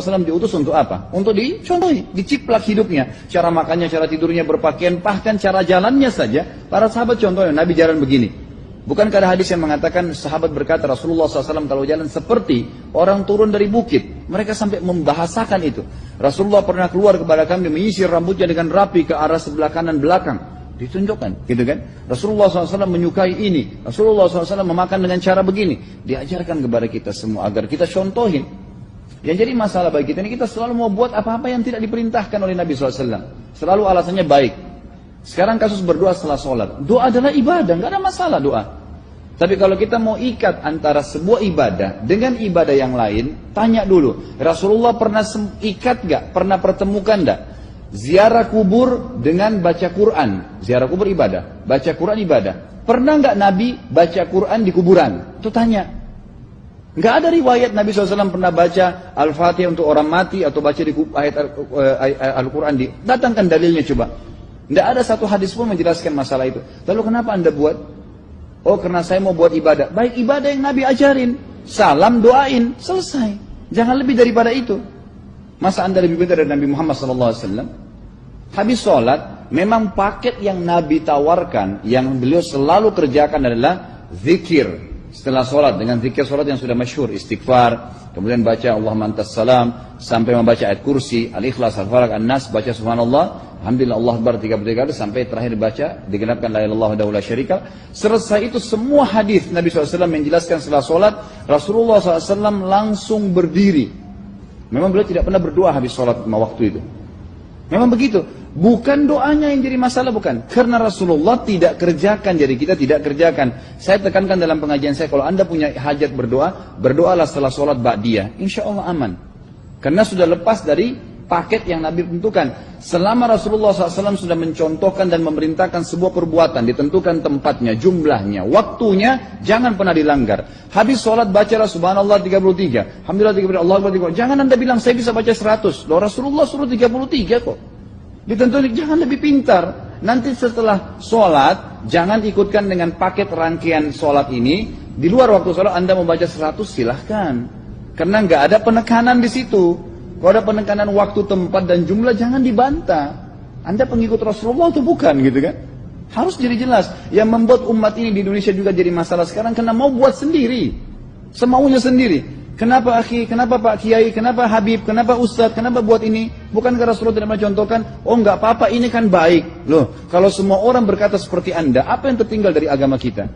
SAW diutus untuk apa? Untuk dicontohi, diciplak hidupnya. Cara makannya, cara tidurnya, berpakaian, bahkan cara jalannya saja. Para sahabat contohnya, Nabi jalan begini. Bukankah ada hadis yang mengatakan sahabat berkata Rasulullah SAW kalau jalan seperti orang turun dari bukit. Mereka sampai membahasakan itu. Rasulullah pernah keluar kepada kami menyisir rambutnya dengan rapi ke arah sebelah kanan belakang. Ditunjukkan, gitu kan? Rasulullah SAW menyukai ini. Rasulullah SAW memakan dengan cara begini. Diajarkan kepada kita semua agar kita contohin. Yang jadi masalah bagi kita ini, kita selalu mau buat apa-apa yang tidak diperintahkan oleh Nabi SAW. Selalu alasannya baik. Sekarang kasus berdoa setelah sholat. Doa adalah ibadah, nggak ada masalah doa. Tapi kalau kita mau ikat antara sebuah ibadah dengan ibadah yang lain, tanya dulu. Rasulullah pernah ikat nggak? Pernah pertemukan nggak? Ziarah kubur dengan baca Quran. Ziarah kubur ibadah, baca Quran ibadah. Pernah nggak Nabi baca Quran di kuburan? Itu tanya. Nggak ada riwayat Nabi SAW pernah baca Al-Fatihah untuk orang mati atau baca di ayat Al-Quran. Datangkan dalilnya coba. Nggak ada satu hadis pun menjelaskan masalah itu. Lalu kenapa anda buat? Oh karena saya mau buat ibadah. Baik ibadah yang Nabi ajarin. Salam doain. Selesai. Jangan lebih daripada itu. Masa anda lebih pintar dari Nabi Muhammad SAW? Habis sholat, memang paket yang Nabi tawarkan, yang beliau selalu kerjakan adalah zikir. Setelah sholat, dengan zikir sholat yang sudah masyhur, istighfar, kemudian baca Allahumma antas salam, sampai membaca ayat kursi, al-ikhlas, al-falaq, an-nas, baca subhanallah, alhamdulillah, Allah akbar 33 kali, sampai terakhir baca, digenapkan la ilaha illallah wahdahu la syarika. Selesai itu semua hadis Nabi SAW menjelaskan setelah sholat, Rasulullah SAW langsung berdiri. Memang beliau tidak pernah berdoa habis sholat waktu itu. Memang begitu. Bukan doanya yang jadi masalah, bukan. Karena Rasulullah tidak kerjakan, jadi kita tidak kerjakan. Saya tekankan dalam pengajian saya, kalau anda punya hajat berdoa, berdoalah setelah sholat ba'diyah. Insya Allah aman. Karena sudah lepas dari paket yang Nabi tentukan. Selama Rasulullah SAW sudah mencontohkan dan memerintahkan sebuah perbuatan, ditentukan tempatnya, jumlahnya, waktunya, jangan pernah dilanggar. Habis sholat bacalah subhanallah 33, alhamdulillah 33, Allah akbar 33. Jangan anda bilang saya bisa baca 100. Loh Rasulullah suruh 33 kok. Ditentukan, jangan lebih pintar. Nanti setelah sholat, jangan ikutkan dengan paket rangkaian sholat ini. Di luar waktu sholat anda mau baca 100 silahkan. Karena nggak ada penekanan di situ. Kalau ada penekanan waktu, tempat dan jumlah, jangan dibantah. Anda pengikut Rasulullah atau bukan gitu kan? Harus jadi jelas. Yang membuat umat ini di Indonesia juga jadi masalah sekarang karena mau buat sendiri. Semaunya sendiri. Kenapa akhi, kenapa Pak Kiai, kenapa Habib, kenapa Ustadz, kenapa buat ini? Bukankah Rasulullah tidak mencontohkan? Oh enggak apa-apa, ini kan baik. Loh, kalau semua orang berkata seperti anda, apa yang tertinggal dari agama kita?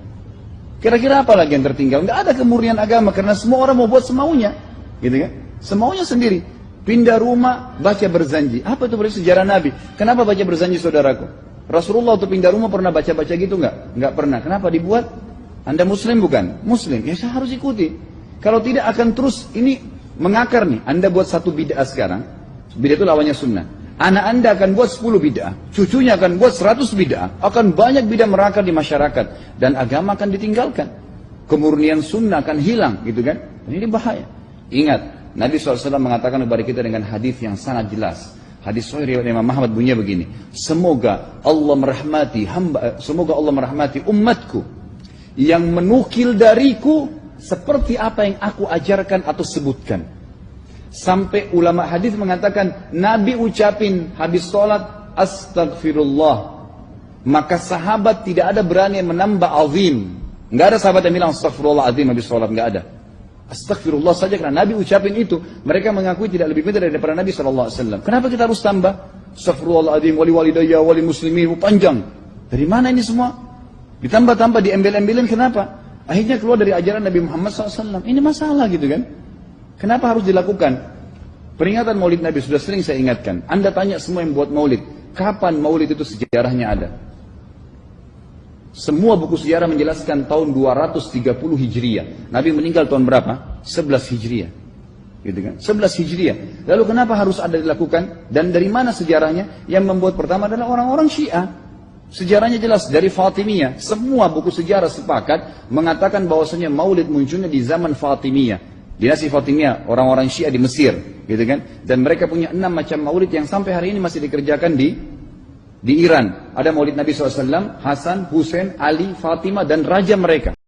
Kira-kira apa lagi yang tertinggal? Enggak ada kemurnian agama, karena semua orang mau buat semaunya. Gitu kan? Semaunya sendiri. Pindah rumah, baca berzanji. Apa itu berarti sejarah Nabi? Kenapa baca berzanji saudaraku? Rasulullah waktu pindah rumah pernah baca-baca gitu enggak? Enggak pernah. Kenapa dibuat? Anda muslim bukan? Muslim. Ya saya harus ikuti. Kalau tidak akan terus ini mengakar nih. Anda buat satu bid'ah sekarang. Bid'ah itu lawannya sunnah. Anak anda akan buat 10 bid'ah. Cucunya akan buat 100 bid'ah. Akan banyak bid'ah merakar di masyarakat. Dan agama akan ditinggalkan. Kemurnian sunnah akan hilang. Gitu kan? Dan ini bahaya. Ingat. Nabi SAW mengatakan kepada kita dengan hadis yang sangat jelas. Hadis sahih riwayat Imam Ahmad bunyinya begini. Semoga Allah merahmati umatku. Yang menukil dariku seperti apa yang aku ajarkan atau sebutkan. Sampai ulama hadis mengatakan Nabi ucapin habis sholat astagfirullah, maka sahabat tidak ada berani menambah azim. Nggak ada sahabat yang bilang astagfirullah azim habis sholat, nggak ada. Astagfirullah saja karena Nabi ucapin itu. Mereka mengakui tidak lebih pintar daripada Nabi SAW. Kenapa kita harus tambah astagfirullah azim wali walidayya wali muslimin, panjang? Dari mana ini semua? Ditambah-tambah, diembel-embelin, kenapa? Akhirnya keluar dari ajaran Nabi Muhammad SAW. Ini masalah gitu kan. Kenapa harus dilakukan? Peringatan maulid Nabi sudah sering saya ingatkan. Anda tanya semua yang buat maulid. Kapan maulid itu sejarahnya ada? Semua buku sejarah menjelaskan tahun 230 Hijriah. Nabi meninggal tahun berapa? 11 Hijriah. Gitu kan? 11 Hijriah. Lalu kenapa harus ada dilakukan? Dan dari mana sejarahnya? Yang membuat pertama adalah orang-orang Syiah. Sejarahnya jelas dari Fatimiyah. Semua buku sejarah sepakat mengatakan bahwasanya maulid munculnya di zaman Fatimiyah. Dinasti Fatimiyah, orang-orang Syiah di Mesir, gitu kan? Dan mereka punya 6 macam maulid yang sampai hari ini masih dikerjakan di Iran. Ada maulid Nabi SAW, Hasan, Husain, Ali, Fatimah dan raja mereka.